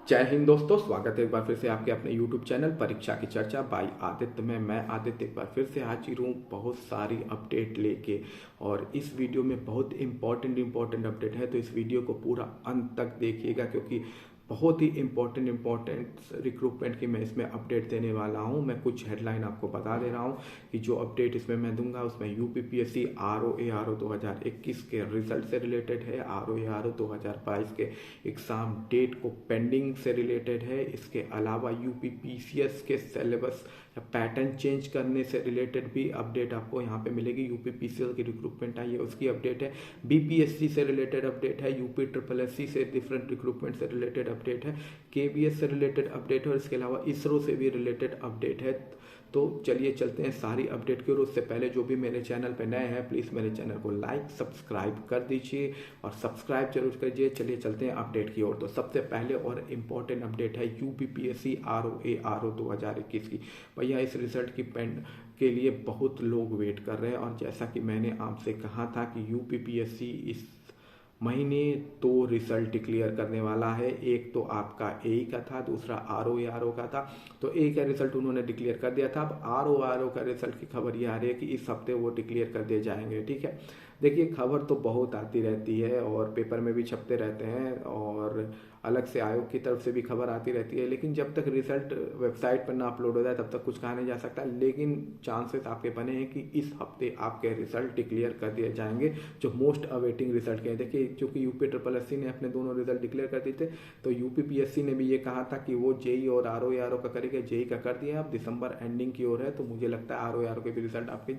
जय हिंद दोस्तों, स्वागत है एक बार फिर से आपके अपने YouTube चैनल परीक्षा की चर्चा बाय आदित्य में। मैं आदित्य एक बार फिर से हाजिर हूँ बहुत सारी अपडेट लेके। और इस वीडियो में बहुत इंपॉर्टेंट अपडेट है, तो इस वीडियो को पूरा अंत तक देखिएगा क्योंकि बहुत ही इंपॉर्टेंट रिक्रूटमेंट की मैं इसमें अपडेट देने वाला हूं। मैं कुछ हेडलाइन आपको बता दे रहा हूं कि जो अपडेट इसमें मैं दूंगा उसमें यूपीपीएससी आरओ 2021 के रिजल्ट से रिलेटेड है, आरओ 2022 के एग्ज़ाम डेट को पेंडिंग से रिलेटेड है। इसके अलावा यूपीपीसीएस के सिलेबस या पैटर्न चेंज करने से रिलेटेड भी अपडेट आपको यहाँ पे मिलेगी। यूपीपीसीएल की रिक्रूटमेंट आई है उसकी अपडेट है, बीपीएससी से रिलेटेड अपडेट है, यूपी ट्रिपल एससी से डिफरेंट रिक्रूटमेंट से रिलेटेड अपडेट है, केबीएस से रिलेटेड अपडेट है और इसके अलावा इसरो से भी रिलेटेड अपडेट है। तो चलिए चलते हैं सारी अपडेट की ओर। उससे पहले जो भी मेरे चैनल पर नए हैं प्लीज़ मेरे चैनल को लाइक सब्सक्राइब कर दीजिए और सब्सक्राइब जरूर कीजिए। चलिए चलते हैं अपडेट की ओर। तो सबसे पहले और इम्पोर्टेंट अपडेट है यूपीपीएससी आरओ 2021 की। भैया इस रिजल्ट की पेंड के लिए बहुत लोग वेट कर रहे हैं और जैसा कि मैंने आपसे कहा था कि यूपीपीएससी इस महीने दो रिजल्ट डिक्लेयर करने वाला है। एक तो आपका ए का था, दूसरा आरओ का था। तो ए का रिजल्ट उन्होंने डिक्लेयर कर दिया था। अब आरओ का रिजल्ट की खबर ये आ रही है कि इस हफ्ते वो डिक्लेयर कर दिए जाएंगे। ठीक है, देखिए खबर तो बहुत आती रहती है और पेपर में भी छपते रहते हैं और अलग से आयोग की तरफ से भी खबर आती रहती है, लेकिन जब तक रिजल्ट वेबसाइट पर ना अपलोड हो जाए तब तक कुछ कहा नहीं जा सकता। लेकिन चांसेस आपके बने हैं कि इस हफ्ते आपके रिजल्ट डिक्लेयर कर दिए जाएंगे, जो मोस्ट अवेटिंग रिजल्ट के। देखिए क्योंकि यूपी ट्रिपल एससी ने अपने दोनों रिजल्ट डिक्लेयर कर दिए थे, तो यूपीपीएससी ने भी ये कहा था कि वो जेई और आरओ का करेगा। जेई का कर दिया, अब दिसंबर एंडिंग की ओर है, तो मुझे लगता है आरओ के भी रिजल्ट आपके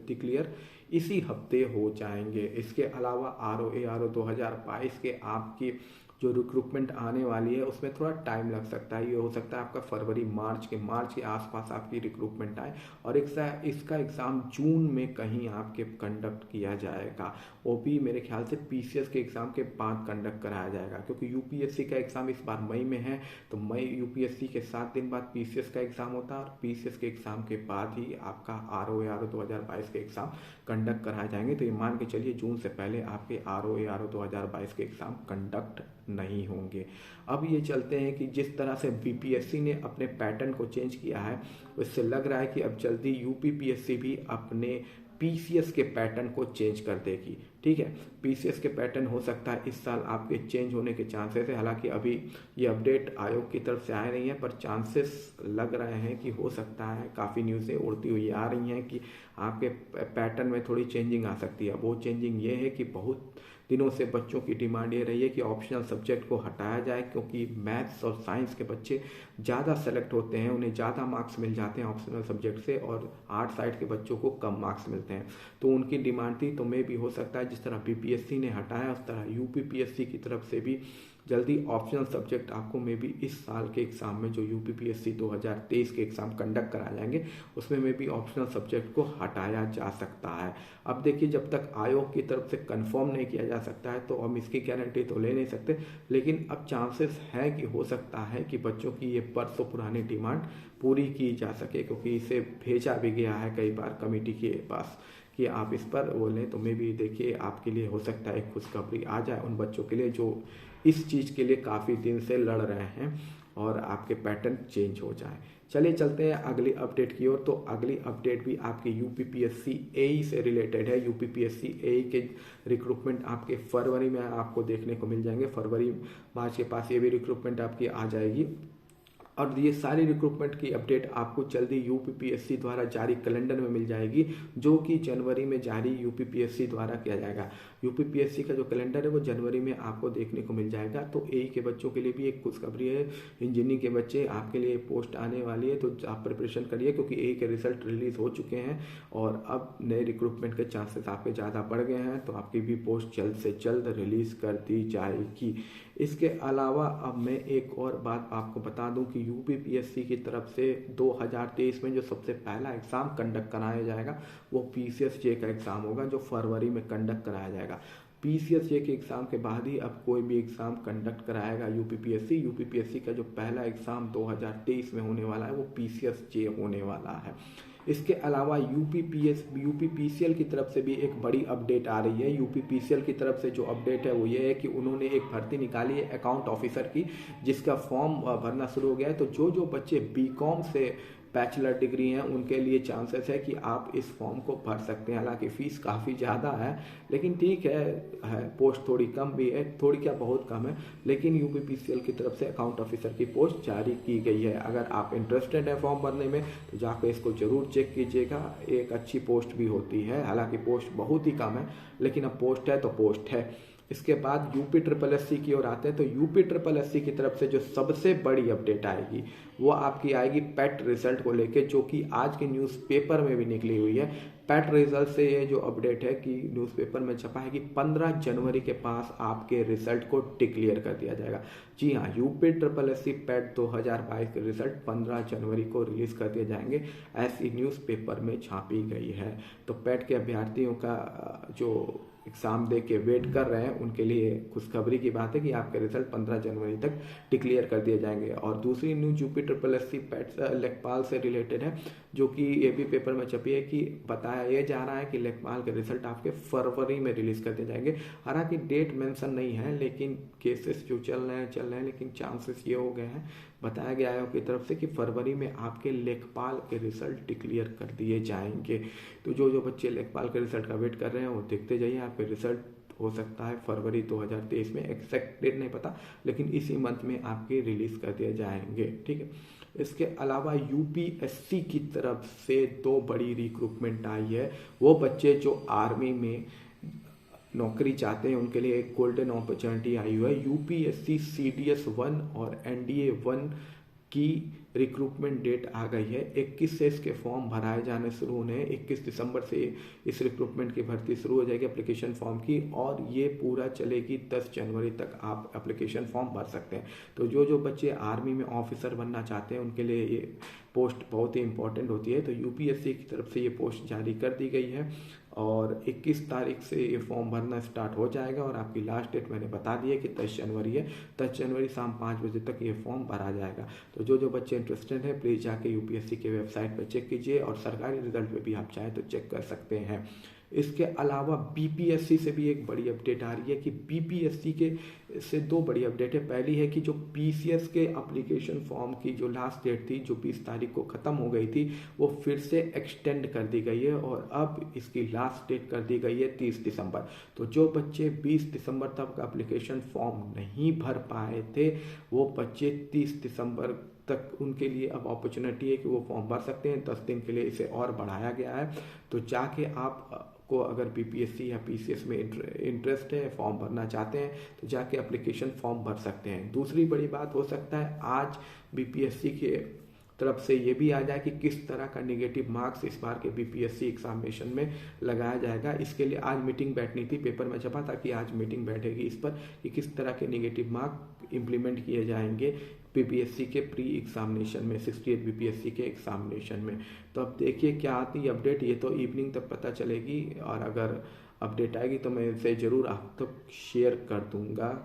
डिक्लेयर इसी हफ्ते हो जाएंगे। इसके अलावा आरओ 2022 के आपकी जो रिक्रूटमेंट आने वाली है उसमें थोड़ा टाइम लग सकता है। ये हो सकता है आपका फरवरी मार्च के आसपास आपकी रिक्रूटमेंट आए और इसका एग्ज़ाम जून में कहीं आपके कंडक्ट किया जाएगा। वो भी मेरे ख्याल से पीसीएस के एग्ज़ाम के बाद कंडक्ट कराया जाएगा, क्योंकि यूपीएससी का एग्ज़ाम इस बार मई में है। तो मई यूपीएससी के 7 दिन बाद पीसीएस का एग्ज़ाम होता है और पीसीएस के एग्ज़ाम के बाद ही आपका आरओ 2022 के एग्ज़ाम कंडक्ट कराए जाएंगे। तो ये मान के चलिए जून से पहले आपके आरओ 2022 के एग्ज़ाम कंडक्ट नहीं होंगे। अब ये चलते हैं कि जिस तरह से बीपीएससी ने अपने पैटर्न को चेंज किया है, उससे लग रहा है कि अब जल्दी यूपीपीएससी भी अपने पीसीएस के पैटर्न को चेंज कर देगी। ठीक है, पीसीएस के पैटर्न हो सकता है इस साल आपके चेंज होने के चांसेस है। हालांकि अभी ये अपडेट आयोग की तरफ से आए नहीं है, पर चांसेस लग रहे हैं कि हो सकता है। काफ़ी न्यूज़ें उड़ती हुई आ रही हैं कि आपके पैटर्न में थोड़ी चेंजिंग आ सकती है। वो चेंजिंग ये है कि बहुत दिनों से बच्चों की डिमांड ये रही है कि ऑप्शनल सब्जेक्ट को हटाया जाए, क्योंकि मैथ्स और साइंस के बच्चे ज़्यादा सेलेक्ट होते हैं, उन्हें ज़्यादा मार्क्स मिल जाते हैं ऑप्शनल सब्जेक्ट से, और आर्ट साइड के बच्चों को कम मार्क्स मिलते हैं। तो उनकी डिमांड थी। तो मे भी हो सकता है जिस तरह बीपीएससी ने हटाया उस तरह यूपीपीएससी की तरफ से भी जल्दी ऑप्शनल सब्जेक्ट आपको मे भी इस साल के एग्ज़ाम में जो यूपीपीएससी 2023 के एग्ज़ाम कंडक्ट कराए जाएंगे उसमें मे भी ऑप्शनल सब्जेक्ट को हटाया जा सकता है। अब देखिए जब तक आयोग की तरफ से कंफर्म नहीं किया जा सकता है तो हम इसकी गारंटी तो ले नहीं सकते, लेकिन अब चांसेस है कि हो सकता है कि बच्चों की ये बरसों पुरानी डिमांड पूरी की जा सके, क्योंकि इसे भेजा भी गया है कई बार कमेटी के पास कि आप इस पर बोलें। तो मे भी देखिए आपके लिए हो सकता है खुशखबरी आ जाए उन बच्चों के लिए जो इस चीज़ के लिए काफ़ी दिन से लड़ रहे हैं और आपके पैटर्न चेंज हो जाए। चलिए चलते हैं अगली अपडेट की ओर। तो अगली अपडेट भी आपके यूपीपीएससी एई से रिलेटेड है। यूपीपीएससी एई के रिक्रूटमेंट आपके फरवरी में आपको देखने को मिल जाएंगे। फरवरी मार्च के पास ये भी रिक्रूटमेंट आपकी आ जाएगी और ये सारी रिक्रूटमेंट की अपडेट आपको जल्दी यूपीपीएससी द्वारा जारी कैलेंडर में मिल जाएगी, जो कि जनवरी में जारी यूपीपीएससी द्वारा किया जाएगा। यूपीपीएससी का जो कैलेंडर है वो जनवरी में आपको देखने को मिल जाएगा। तो एई के बच्चों के लिए भी एक खुशखबरी है। इंजीनियरिंग के बच्चे आपके लिए पोस्ट आने वाली है, तो आप प्रिपरेशन करिए, क्योंकि एई के रिजल्ट रिलीज हो चुके हैं और अब नए रिक्रूटमेंट के चांसेस आपके ज़्यादा बढ़ गए हैं। तो आपकी भी पोस्ट जल्द से जल्द रिलीज कर दी जाएगी। इसके अलावा अब मैं एक और बात आपको बता दूं कि यूपीपीएससी की तरफ से 2023 में जो सबसे पहला एग्ज़ाम कंडक्ट कराया जाएगा वो पीसीएसजे का एग्ज़ाम होगा, जो फरवरी में कंडक्ट कराया जाएगा। पीसीएसजे के एग्ज़ाम के बाद ही अब कोई भी एग्ज़ाम कंडक्ट कराएगा यूपीपीएससी। यूपीपीएससी का जो पहला एग्ज़ाम 2023 में होने वाला है वो पीसीएसजे होने वाला है। इसके अलावा यूपीपीसीएल की तरफ से भी एक बड़ी अपडेट आ रही है। यूपीपीसीएल की तरफ से जो अपडेट है वो ये है कि उन्होंने एक भर्ती निकाली है अकाउंट ऑफिसर की, जिसका फॉर्म भरना शुरू हो गया है। तो जो बच्चे बीकॉम से बैचलर डिग्री हैं उनके लिए चांसेस है कि आप इस फॉर्म को भर सकते हैं। हालांकि फ़ीस काफ़ी ज़्यादा है, लेकिन ठीक है, पोस्ट थोड़ी कम भी है, थोड़ी क्या बहुत कम है, लेकिन यूपीपीसीएल की तरफ से अकाउंट ऑफिसर की पोस्ट जारी की गई है। अगर आप इंटरेस्टेड हैं फॉर्म भरने में तो जाकर इसको ज़रूर चेक कीजिएगा। एक अच्छी पोस्ट भी होती है, हालांकि पोस्ट बहुत ही कम है, लेकिन अब पोस्ट है तो पोस्ट है। इसके बाद यूपीएससी की ओर आते हैं। तो यूपीएससी की तरफ से जो सबसे बड़ी अपडेट आएगी वो आपकी आएगी पेट रिजल्ट को लेके, जो कि आज के न्यूज़पेपर में भी निकली हुई है। पेट रिजल्ट से ये जो अपडेट है कि न्यूज़पेपर में छपा है कि 15 जनवरी के पास आपके रिजल्ट को डिक्लेयर कर दिया जाएगा। जी हाँ, यूपीएससी पेट 2022 के रिजल्ट 15 जनवरी को रिलीज कर दिए जाएंगे, ऐसी न्यूज़पेपर में छापी गई है। तो पेट के अभ्यर्थियों का जो एग्ज़ाम दे के वेट कर रहे हैं उनके लिए खुशखबरी की बात है कि आपके रिजल्ट 15 जनवरी तक डिक्लेयर कर दिए जाएंगे। और दूसरी न्यूज़ यूपीएससी पेट लेखपाल से रिलेटेड है, जो कि ये भी पेपर में छपी है कि बताया ये जा रहा है कि लेखपाल के रिजल्ट आपके फरवरी में रिलीज कर दिए जाएंगे। हालांकि डेट मेंशन नहीं है, लेकिन केसेस जो चल रहे हैं, लेकिन चांसेस ये हो गए हैं, बताया गया है उनकी तरफ से कि फरवरी में आपके लेखपाल के रिजल्ट डिक्लेयर कर दिए जाएंगे। तो जो बच्चे लेखपाल के रिजल्ट का वेट कर रहे हैं वो देखते जाइए, आपके रिजल्ट हो सकता है फरवरी 2023 में, एग्जैक्ट डेट नहीं पता, लेकिन इसी मंथ में आपके रिलीज कर दिए जाएंगे। ठीक है, इसके अलावा यूपीएससी की तरफ से 2 बड़ी रिक्रूटमेंट आई है। वो बच्चे जो आर्मी में नौकरी चाहते हैं उनके लिए एक गोल्डन अपॉर्चुनिटी आई हुई है। यूपीएससी सीडीएस 1 और एनडीए 1 की रिक्रूटमेंट डेट आ गई है। 21 से इसके फॉर्म भराए जाने शुरू होने हैं। 21 दिसंबर से इस रिक्रूटमेंट की भर्ती शुरू हो जाएगी एप्लीकेशन फॉर्म की, और ये पूरा चलेगी 10 जनवरी तक आप एप्लीकेशन फॉर्म भर सकते हैं। तो जो बच्चे आर्मी में ऑफिसर बनना चाहते हैं उनके लिए ये पोस्ट बहुत ही इंपॉर्टेंट होती है। तो यूपीएससी की तरफ से ये पोस्ट जारी कर दी गई है और 21 तारीख से ये फॉर्म भरना स्टार्ट हो जाएगा, और आपकी लास्ट डेट मैंने बता दी है कि 10 जनवरी है। 10 जनवरी शाम 5 बजे तक ये फॉर्म भरा जाएगा। तो जो बच्चे इंटरेस्टेड है प्लीज़ जाके यूपीएससी के वेबसाइट पर चेक कीजिए, और सरकारी रिजल्ट में भी आप चाहें तो चेक कर सकते हैं। इसके अलावा बीपीएससी से भी एक बड़ी अपडेट आ रही है कि बीपीएससी के से 2 बड़ी अपडेट है। पहली है कि जो पीसीएस के एप्लीकेशन फॉर्म की जो लास्ट डेट थी, जो 20 तारीख को ख़त्म हो गई थी, वो फिर से एक्सटेंड कर दी गई है और अब इसकी लास्ट डेट कर दी गई है 30 दिसंबर। तो जो बच्चे 20 दिसंबर तक एप्लीकेशन फॉर्म नहीं भर पाए थे वो बच्चे 30 दिसंबर तक उनके लिए अब अपॉर्चुनिटी है कि वो फॉर्म भर सकते हैं। 10 दिन के लिए इसे और बढ़ाया गया है। तो जाके आप को अगर बीपीएससी या पीसीएस में इंटरेस्ट है, फॉर्म भरना चाहते हैं, तो जाके एप्लीकेशन फॉर्म भर सकते हैं। दूसरी बड़ी बात हो सकता है आज बीपीएससी के तरफ से ये भी आ जाए कि किस तरह का नेगेटिव मार्क्स इस बार के बीपीएससी एग्जामिनेशन में लगाया जाएगा। इसके लिए आज मीटिंग बैठनी थी, पेपर में छपा था कि आज मीटिंग बैठेगी इस पर कि किस तरह के नेगेटिव मार्क इम्प्लीमेंट किए जाएंगे बीपीएससी के प्री एग्जामिनेशन में, 68 बीपीएससी के एग्जामिनेशन में। तो अब देखिए क्या आती है अपडेट, ये तो इवनिंग तक पता चलेगी, और अगर अपडेट आएगी तो मैं इसे ज़रूर आप तक शेयर कर दूंगा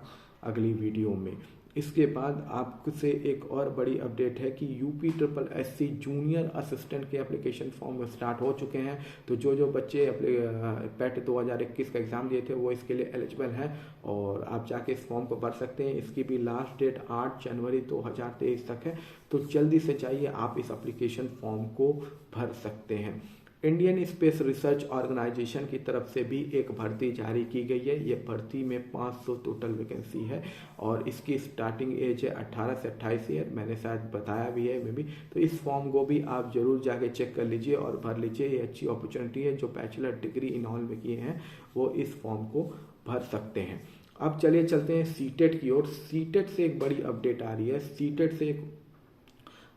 अगली वीडियो में। इसके बाद आपसे एक और बड़ी अपडेट है कि यूपीएससी जूनियर असिस्टेंट के एप्लीकेशन फॉर्म स्टार्ट हो चुके हैं। तो जो बच्चे पेट 2021 का एग्ज़ाम दिए थे वो इसके लिए एलिजिबल हैं और आप जाके इस फॉर्म को भर सकते हैं। इसकी भी लास्ट डेट 8 जनवरी 2023 तक है। तो जल्दी से चाहिए, आप इस एप्लीकेशन फॉर्म को भर सकते हैं। इंडियन स्पेस रिसर्च ऑर्गेनाइजेशन की तरफ से भी एक भर्ती जारी की गई है। ये भर्ती में 500 टोटल वैकेंसी है और इसकी स्टार्टिंग एज है 18 से 28 ईयर, मैंने शायद बताया भी है भी। तो इस फॉर्म को भी आप जरूर जाके चेक कर लीजिए और भर लीजिए। ये अच्छी अपॉर्चुनिटी है, जो बैचलर डिग्री इन ऑल में किए हैं वो इस फॉर्म को भर सकते हैं। अब चलिए चलते हैं सीटेट की ओर। सीटेट से एक बड़ी अपडेट आ रही है। सीटेट से एक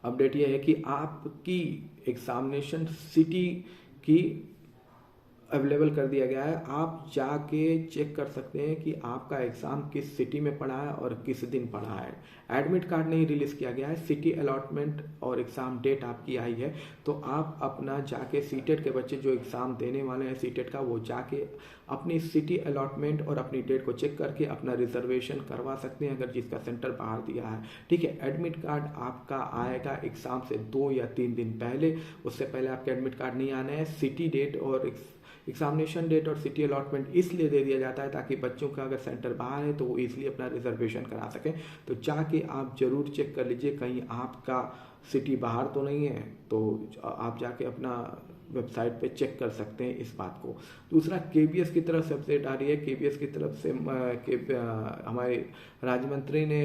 अपडेट यह है कि आपकी एग्जामिनेशन सिटी की अवेलेबल कर दिया गया है। आप जाके चेक कर सकते हैं कि आपका एग्ज़ाम किस सिटी में पड़ा है और किस दिन पड़ा है। एडमिट कार्ड नहीं रिलीज़ किया गया है, सिटी अलॉटमेंट और एग्ज़ाम डेट आपकी आई है। तो आप अपना जाके सीटेट के बच्चे जो एग्ज़ाम देने वाले हैं सीटेट का, वो जाके अपनी सिटी अलॉटमेंट और अपनी डेट को चेक करके अपना रिजर्वेशन करवा सकते हैं, अगर जिसका सेंटर बाहर दिया है। ठीक है, एडमिट कार्ड आपका आएगा एग्ज़ाम से 2 या 3 दिन पहले। उससे पहले आपके एडमिट कार्ड नहीं आने हैं। सिटी डेट और एग्जामिनेशन डेट और सिटी अलॉटमेंट इसलिए दे दिया जाता है ताकि बच्चों का अगर सेंटर बाहर है तो वो इसलिए अपना रिजर्वेशन करा सकें। तो जाके आप जरूर चेक कर लीजिए कहीं आपका सिटी बाहर तो नहीं है, तो आप जाके अपना वेबसाइट पे चेक कर सकते हैं इस बात को। दूसरा, केबीएस की तरफ से अपडेट आ रही है। केबीएस की तरफ से हमारे राज्य मंत्री ने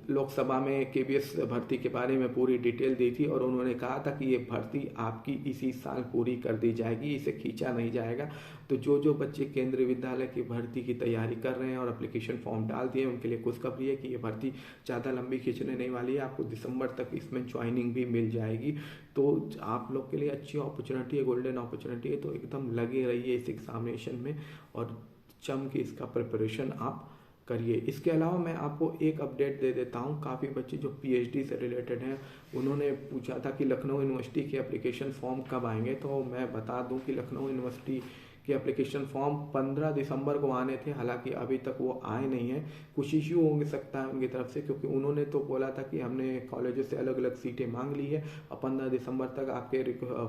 लोकसभा में केबीएस भर्ती के बारे में पूरी डिटेल दी थी और उन्होंने कहा था कि ये भर्ती आपकी इसी साल पूरी कर दी जाएगी, इसे खींचा नहीं जाएगा। तो जो बच्चे केंद्रीय विद्यालय की भर्ती की तैयारी कर रहे हैं और एप्लीकेशन फॉर्म डाल दिए, उनके लिए खुशखबरी है कि ये भर्ती ज़्यादा लंबी खींचने नहीं वाली है। आपको दिसंबर तक इसमें ज्वाइनिंग भी मिल जाएगी। तो आप लोग के लिए अच्छी अपॉर्चुनिटी है, गोल्डन अपॉर्चुनिटी है। तो एकदम लगे रहिए इस एग्जामिनेशन में और जम के इसका प्रिपरेशन आप करिए। इसके अलावा मैं आपको एक अपडेट दे देता हूँ। काफ़ी बच्चे जो पीएचडी से रिलेटेड हैं उन्होंने पूछा था कि लखनऊ यूनिवर्सिटी के एप्लीकेशन फॉर्म कब आएंगे। तो मैं बता दूं कि लखनऊ यूनिवर्सिटी के एप्लीकेशन फॉर्म 15 दिसंबर को आने थे, हालांकि अभी तक वो आए नहीं हैं। कुछ इश्यू हो सकता है उनकी तरफ से, क्योंकि उन्होंने तो बोला था कि हमने कॉलेजों से अलग अलग सीटें मांग ली है और 15 दिसंबर तक आपके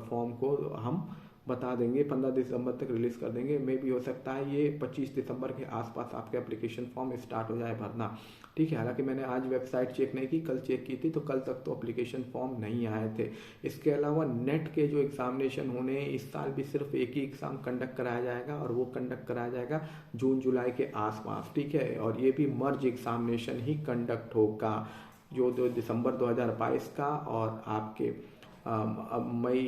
फॉर्म को हम बता देंगे, 15 दिसंबर तक रिलीज़ कर देंगे। मे भी हो सकता है ये 25 दिसंबर के आसपास आपके एप्लीकेशन फॉर्म स्टार्ट हो जाए भरना। ठीक है, हालांकि मैंने आज वेबसाइट चेक नहीं की, कल चेक की थी, तो कल तक तो एप्लीकेशन फॉर्म नहीं आए थे। इसके अलावा नेट के जो एग्जामिनेशन होने हैं इस साल भी सिर्फ एक ही एग्ज़ाम कंडक्ट कराया जाएगा और वो कंडक्ट कराया जाएगा जून जुलाई के आसपास। ठीक है, और ये भी मर्ज एग्जामिनेशन ही कंडक्ट होगा, जो दिसंबर 2022 का और आपके अब मई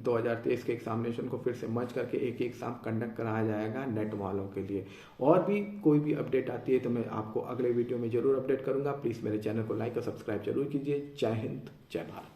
2023 के एग्जामिनेशन को फिर से मर्ज करके एक ही एग्ज़ाम कंडक्ट कराया जाएगा नेट वालों के लिए। और भी कोई भी अपडेट आती है तो मैं आपको अगले वीडियो में ज़रूर अपडेट करूंगा। प्लीज़ मेरे चैनल को लाइक और सब्सक्राइब जरूर कीजिए। जय हिंद, जय भारत।